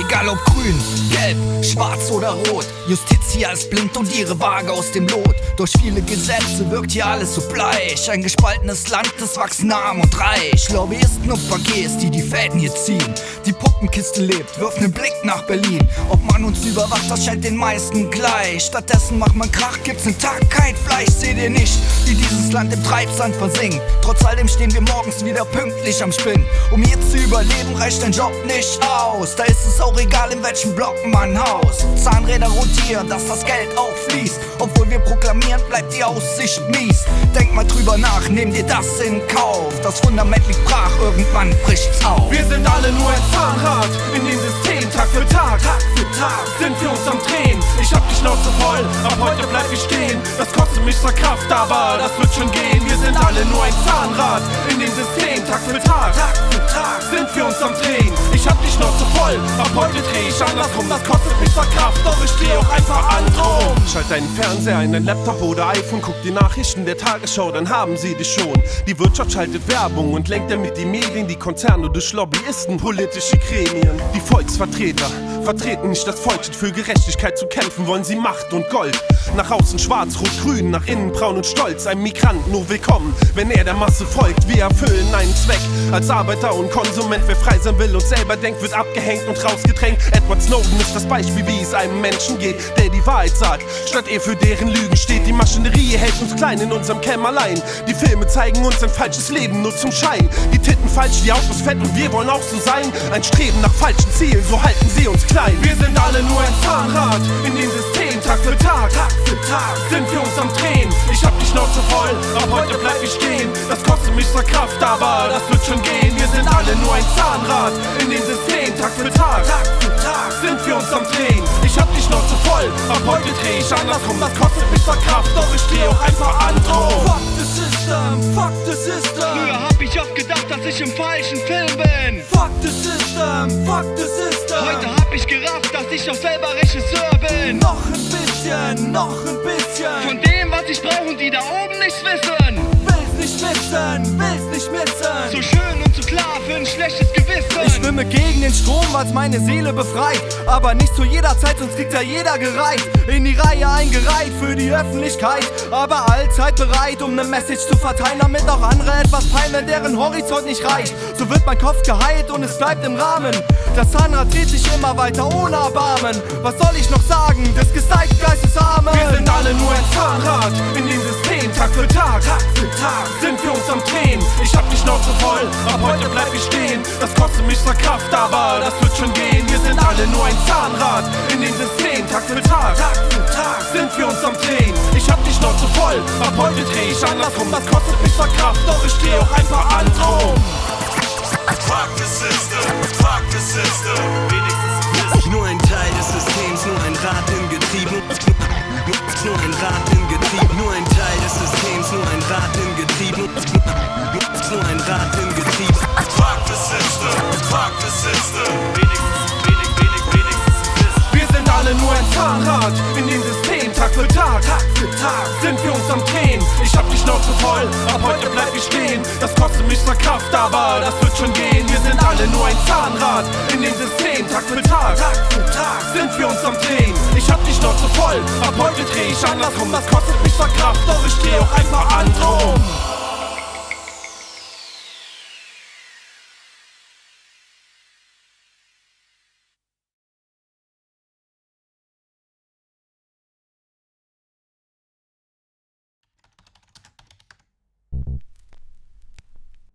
egal ob grün, gelb, schwarz oder rot. Justitia ist blind und ihre Waage aus dem Lot. Durch viele Gesetze wirkt hier alles so bleich. Ein gespaltenes Land, das wachsen arm und reich. Lobbyisten und Bankiers, die Fäden hier ziehen. Die Puppenkiste lebt, wirft nen Blick nach Berlin. Ob man uns überwacht, das scheint den meisten gleich. Stattdessen macht man Krach, gibt's nen Tag kein Fleisch. Seht ihr nicht, wie dieses Land im Treibsand versinkt? Trotz alledem stehen wir morgens wieder pünktlich am Spinn. Um hier zu überleben, reicht ein Job nicht aus. Da ist es auch egal, in welchem Block man haust. Zahnräder rotieren, dass das Geld auch fließt. Obwohl wir proklamieren, bleibt die Aussicht mies. Denk mal drüber nach, nehm dir das in Kauf. Das Fundament liegt brach, irgendwann bricht's auf. Wir sind alle nur ein Zahnrad in dem System, Tag für Tag sind wir uns am Drehen. Ich hab die Schnauze voll, ab heute bleib ich stehen. Das kostet mich zwar Kraft, aber das wird schon gehen. Wir sind alle nur ein Zahnrad in dem System, Tag für Tag sind wir uns am Drehen. Ich hab die Schnauze voll, ab heute dreh ich andersrum. Das kostet mich zwar Kraft, doch ich dreh auch einfach andersrum. Schalt deinen Fernseher in dein Laptop oder iPhone, guck die Nachrichten der Tagesschau, dann haben sie dich schon. Die Wirtschaft schaltet Werbung und lenkt damit die Medien, die Konzerne durch Lobbyisten, politische Gremien. Die Volksvertreter vertreten nicht das Volk, für Gerechtigkeit zu kämpfen, wollen sie Macht und Gold. Nach außen schwarz, rot, grün, nach innen braun und stolz. Ein Migrant nur willkommen, wenn er der Masse folgt. Wir erfüllen einen Zweck als Arbeiter und Konsument. Wer frei sein will und selber denkt, wird abgehängt und rausgedrängt. Edward Snowden ist das Beispiel, wie es einem Menschen geht, der die Wahrheit sagt, statt er für deren Lügen steht. Die Maschinerie hält uns klein in unserem Kämmerlein. Die Filme zeigen uns ein falsches Leben nur zum Schein. Die Titten falsch, die Autos fett und wir wollen auch so sein. Ein Streben nach falschen Zielen, so halten sie uns klein. Wir sind alle nur ein Zahnrad in dem System, Tag für Tag sind wir uns am Drehen. Ich hab die Schnauze voll, ab heute bleib ich stehen. Das kostet mich zwar Kraft, aber das wird schon gehen. Wir sind alle nur ein Zahnrad in dem System, Tag für Tag sind wir uns am Drehen. Ich hab die Schnauze voll, ab heute dreh ich andersrum. Das kostet mich zwar Kraft, doch ich dreh auch einfach andersrum. Fuck the system, fuck the system. Früher hab ich oft gedacht, dass ich im falschen Film bin. Fuck the system, fuck the system. Heute hab ich gerafft, dass ich auch selber Regisseur bin. Noch ein bisschen, noch ein bisschen. Von dem, was ich brauch und die da oben nichts wissen. Will's nicht missen, will's nicht missen. So schön und so klar für ein schlechtes Gewissen. Ich schwimme gegen den Strom, weil's meine Seele befreit. Aber nicht zu jeder Zeit, sonst kriegt ja jeder gereiht. In die Reihe eingereiht für die Öffentlichkeit. Aber allzeit bereit, um ne Message zu verteilen, damit auch andere etwas peilen, deren Horizont nicht reicht. So wird mein Kopf geheilt und es bleibt im Rahmen. Das Zahnrad dreht sich immer weiter ohne Erbarmen. Was soll ich noch sagen, des gezeigten Geistesarmen? Wir sind alle nur ein Zahnrad in dem System, Tag für Tag sind wir uns am Drehen. Ich hab die Schnauze voll, ab heute bleib ich stehen. Das kostet mich zwar Kraft, aber das wird schon gehen. Wir sind alle nur ein Zahnrad in dem System, Tag für Tag sind wir uns am Drehen. Ich hab die Schnauze voll, ab heute dreh ich andersrum. Das kostet mich zwar Kraft, doch ich dreh auch einfach andersrum. Fuck the system, fuck the system. Wenigstens nur ein Teil des Systems, nur ein Rad im Getriebe. Nur ein Rad im Getriebe, nur ein Teil des Systems, nur ein Rad im Getriebe. Nur ein Rad im Getriebe. fuck the system, fuck the system. Wenigstens Wir sind alle nur ein Zahnrad in dem System, Tag für Tag sind wir uns am Drehen. Ich hab die Schnauze voll, ab heute bleib ich stehen. Das kostet mich zwar Kraft, aber das wird schon gehen. Wir sind alle nur ein Zahnrad in dem System, Tag für Tag sind wir uns am Drehen. Ich hab die Schnauze voll, ab heute dreh ich andersrum. Das kostet mich zwar Kraft, doch ich dreh auch einfach an.